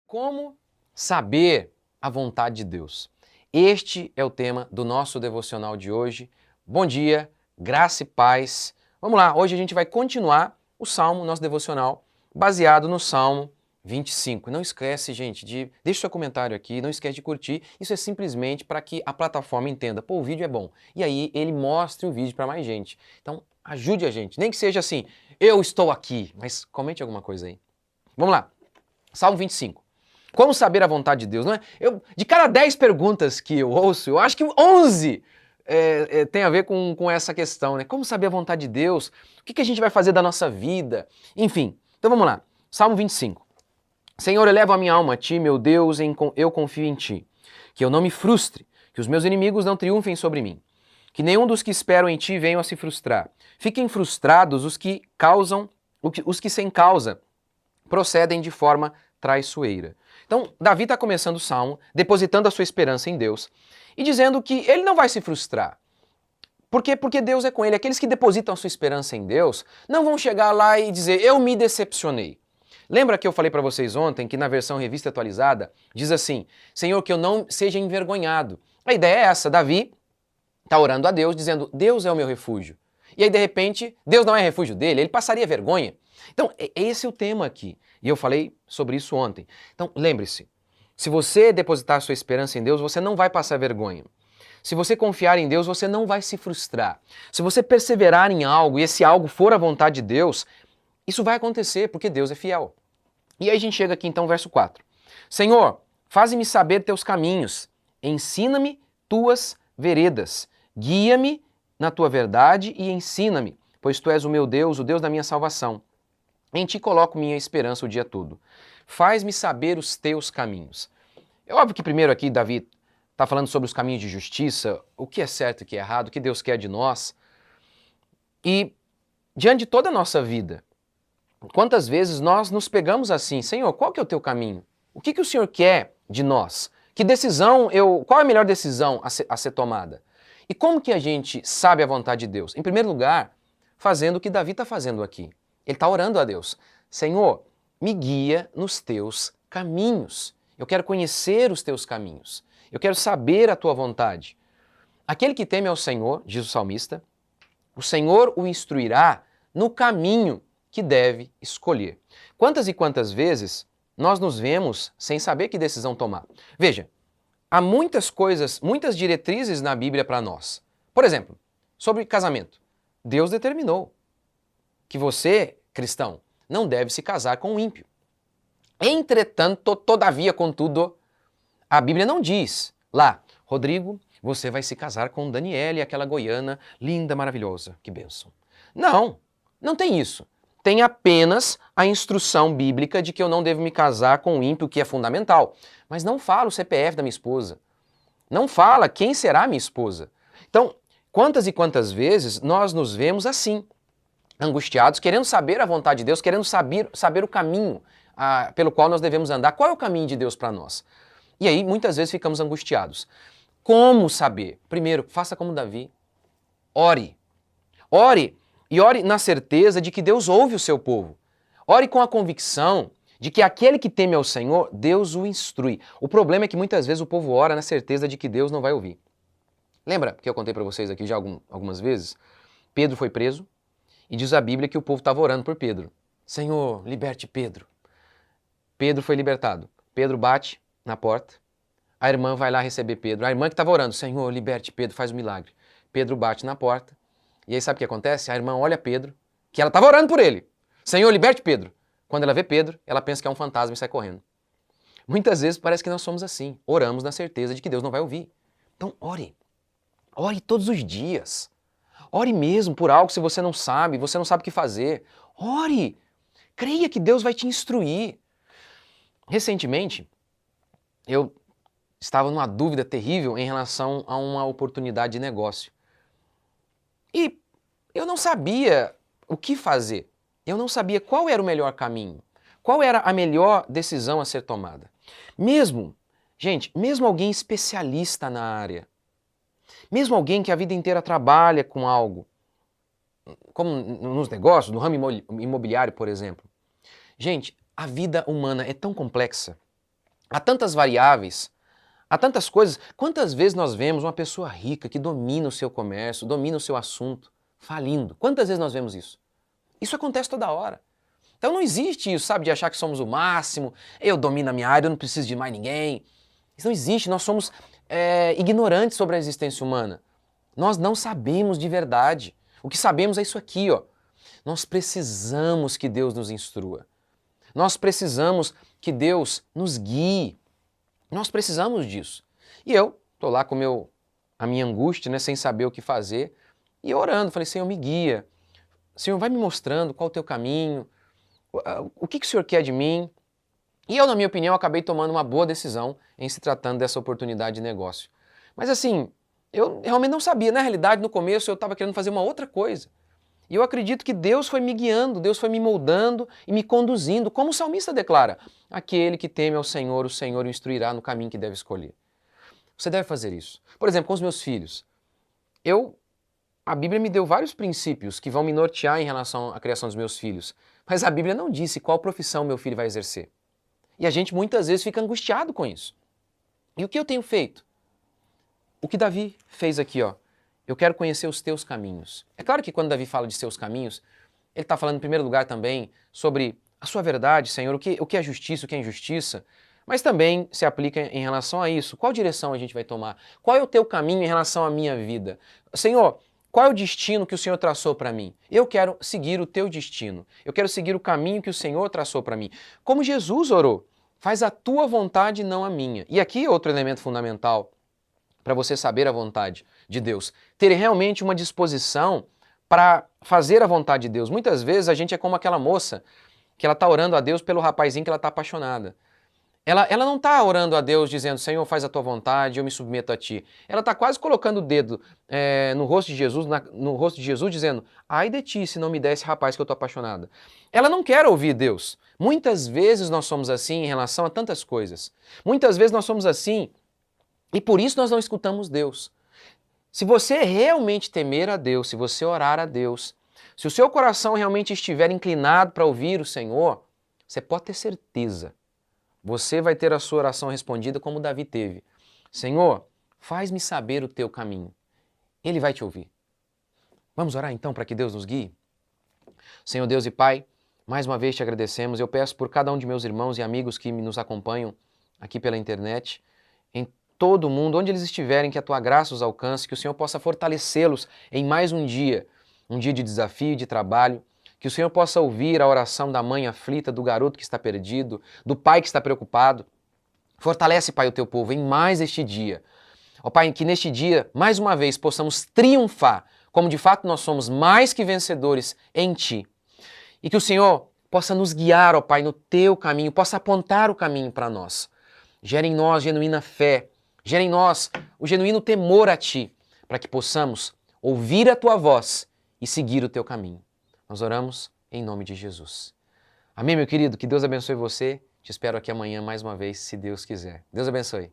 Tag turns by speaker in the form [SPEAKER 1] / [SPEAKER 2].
[SPEAKER 1] Como saber a vontade de Deus? Este é o tema do nosso devocional de hoje. Bom dia, graça e paz. Vamos lá, hoje a gente vai continuar o Salmo, nosso devocional, baseado no Salmo 25. Não esquece, gente, deixa seu comentário aqui, não esquece de curtir. Isso é simplesmente para que a plataforma entenda, pô, o vídeo é bom. E aí ele mostre o vídeo para mais gente. Então, ajude a gente, nem que seja assim, eu estou aqui, mas comente alguma coisa aí. Vamos lá, Salmo 25. Como saber a vontade de Deus? Não é? De cada 10 perguntas que eu ouço, eu acho que 11 tem a ver com essa questão, né? Como saber a vontade de Deus? O que a gente vai fazer da nossa vida? Enfim, então vamos lá. Salmo 25. Senhor, eleva a minha alma a Ti, meu Deus, eu confio em Ti. Que eu não me frustre, que os meus inimigos não triunfem sobre mim. Que nenhum dos que esperam em Ti venham a se frustrar. Fiquem frustrados os que sem causa procedem de forma traiçoeira. Então, Davi está começando o Salmo, depositando a sua esperança em Deus e dizendo que ele não vai se frustrar. Por quê? Porque Deus é com ele. Aqueles que depositam a sua esperança em Deus não vão chegar lá e dizer, eu me decepcionei. Lembra que eu falei para vocês ontem que na versão revista atualizada diz assim, Senhor, que eu não seja envergonhado. A ideia é essa, Davi está orando a Deus, dizendo, Deus é o meu refúgio. E aí, de repente, Deus não é refúgio dele, ele passaria vergonha. Então, esse é o tema aqui. E eu falei sobre isso ontem. Então, lembre-se, se você depositar sua esperança em Deus, você não vai passar vergonha. Se você confiar em Deus, você não vai se frustrar. Se você perseverar em algo e esse algo for a vontade de Deus, isso vai acontecer porque Deus é fiel. E aí a gente chega aqui então, verso 4. Senhor, faze-me saber teus caminhos, ensina-me tuas veredas, guia-me na tua verdade e ensina-me, pois tu és o meu Deus, o Deus da minha salvação. Em ti coloco minha esperança o dia todo. Faz-me saber os teus caminhos. É óbvio que primeiro aqui Davi está falando sobre os caminhos de justiça, o que é certo e o que é errado, o que Deus quer de nós. E diante de toda a nossa vida, quantas vezes nós nos pegamos assim, Senhor, qual que é o teu caminho? O que o Senhor quer de nós? Que decisão qual é a melhor decisão a ser tomada? E como que a gente sabe a vontade de Deus? Em primeiro lugar, fazendo o que Davi está fazendo aqui. Ele está orando a Deus. Senhor, me guia nos teus caminhos. Eu quero conhecer os teus caminhos. Eu quero saber a tua vontade. Aquele que teme ao Senhor, diz o salmista, o Senhor o instruirá no caminho que deve escolher. Quantas e quantas vezes nós nos vemos sem saber que decisão tomar? Veja, há muitas coisas, muitas diretrizes na Bíblia para nós. Por exemplo, sobre casamento. Deus determinou que você, cristão, não deve se casar com um ímpio. Entretanto, todavia, contudo, a Bíblia não diz lá, Rodrigo, você vai se casar com Daniele, aquela goiana linda, maravilhosa. Que bênção. Não, não tem isso. Tem apenas a instrução bíblica de que eu não devo me casar com um ímpio, que é fundamental. Mas não fala o CPF da minha esposa. Não fala quem será minha esposa. Então, quantas e quantas vezes nós nos vemos assim, angustiados, querendo saber a vontade de Deus, querendo saber o caminho pelo qual nós devemos andar. Qual é o caminho de Deus para nós? E aí, muitas vezes, ficamos angustiados. Como saber? Primeiro, faça como Davi. Ore. Ore, e ore na certeza de que Deus ouve o seu povo. Ore com a convicção de que aquele que teme ao Senhor, Deus o instrui. O problema é que muitas vezes o povo ora na certeza de que Deus não vai ouvir. Lembra que eu contei para vocês aqui já algumas vezes? Pedro foi preso. E diz a Bíblia que o povo estava orando por Pedro. Senhor, liberte Pedro. Pedro foi libertado. Pedro bate na porta. A irmã vai lá receber Pedro. A irmã que estava orando, Senhor, liberte Pedro, faz um milagre. Pedro bate na porta. E aí sabe o que acontece? A irmã olha Pedro, que ela estava orando por ele. Senhor, liberte Pedro. Quando ela vê Pedro, ela pensa que é um fantasma e sai correndo. Muitas vezes parece que nós somos assim. Oramos na certeza de que Deus não vai ouvir. Então, ore. Ore todos os dias. Ore mesmo por algo se você não sabe o que fazer. Ore! Creia que Deus vai te instruir. Recentemente, eu estava numa dúvida terrível em relação a uma oportunidade de negócio. E eu não sabia o que fazer. Eu não sabia qual era o melhor caminho. Qual era a melhor decisão a ser tomada. Mesmo alguém especialista na área, mesmo alguém que a vida inteira trabalha com algo, como nos negócios, no ramo imobiliário, por exemplo. Gente, a vida humana é tão complexa, Há tantas variáveis, há tantas coisas. Quantas vezes nós vemos uma pessoa rica que domina o seu comércio, domina o seu assunto, falindo? Quantas vezes nós vemos isso? Isso acontece toda hora. Então não existe isso, sabe, de achar que somos o máximo, eu domino a minha área, eu não preciso de mais ninguém. Isso não existe, nós somos ignorantes sobre a existência humana. Nós não sabemos de verdade. O que sabemos é isso aqui, ó. Nós precisamos que Deus nos instrua. Nós precisamos que Deus nos guie. Nós precisamos disso. E eu estou lá com a minha angústia, né, sem saber o que fazer, e orando, falei, Senhor, me guia. Senhor, vai me mostrando qual o teu caminho, o que o Senhor quer de mim. E eu, na minha opinião, acabei tomando uma boa decisão em se tratando dessa oportunidade de negócio. Mas assim, eu realmente não sabia. Na realidade, no começo, eu estava querendo fazer uma outra coisa. E eu acredito que Deus foi me guiando, Deus foi me moldando e me conduzindo, como o salmista declara, aquele que teme ao Senhor, o Senhor o instruirá no caminho que deve escolher. Você deve fazer isso. Por exemplo, com os meus filhos. A Bíblia me deu vários princípios que vão me nortear em relação à criação dos meus filhos. Mas a Bíblia não disse qual profissão meu filho vai exercer. E a gente muitas vezes fica angustiado com isso. E o que eu tenho feito? O que Davi fez aqui, ó. Eu quero conhecer os teus caminhos. É claro que quando Davi fala de seus caminhos, ele está falando em primeiro lugar também sobre a sua verdade, Senhor, o que é justiça, o que é injustiça, mas também se aplica em relação a isso. Qual direção a gente vai tomar? Qual é o teu caminho em relação à minha vida? Senhor, qual é o destino que o Senhor traçou para mim? Eu quero seguir o teu destino. Eu quero seguir o caminho que o Senhor traçou para mim. Como Jesus orou, faz a tua vontade e não a minha. E aqui outro elemento fundamental para você saber a vontade de Deus. Ter realmente uma disposição para fazer a vontade de Deus. Muitas vezes a gente é como aquela moça que ela está orando a Deus pelo rapazinho que ela está apaixonada. Ela não está orando a Deus dizendo, Senhor, faz a tua vontade, eu me submeto a ti. Ela está quase colocando o dedo no rosto de Jesus, no rosto de Jesus, dizendo, ai de ti se não me der esse rapaz que eu estou apaixonada. Ela não quer ouvir Deus. Muitas vezes nós somos assim em relação a tantas coisas. Muitas vezes nós somos assim e por isso nós não escutamos Deus. Se você realmente temer a Deus, se você orar a Deus, se o seu coração realmente estiver inclinado para ouvir o Senhor, você pode ter certeza. Você vai ter a sua oração respondida como Davi teve. Senhor, faz-me saber o teu caminho. Ele vai te ouvir. Vamos orar então para que Deus nos guie? Senhor Deus e Pai, mais uma vez te agradecemos. Eu peço por cada um de meus irmãos e amigos que nos acompanham aqui pela internet, em todo o mundo, onde eles estiverem, que a tua graça os alcance, que o Senhor possa fortalecê-los em mais um dia de desafio, de trabalho, que o Senhor possa ouvir a oração da mãe aflita, do garoto que está perdido, do pai que está preocupado. Fortalece, Pai, o teu povo em mais este dia. Ó Pai, que neste dia, mais uma vez, possamos triunfar, como de fato nós somos mais que vencedores em Ti. E que o Senhor possa nos guiar, ó Pai, no Teu caminho, possa apontar o caminho para nós. Gera em nós genuína fé, gera em nós o genuíno temor a Ti, para que possamos ouvir a Tua voz e seguir o Teu caminho. Nós oramos em nome de Jesus. Amém, meu querido? Que Deus abençoe você. Te espero aqui amanhã mais uma vez, se Deus quiser. Deus abençoe.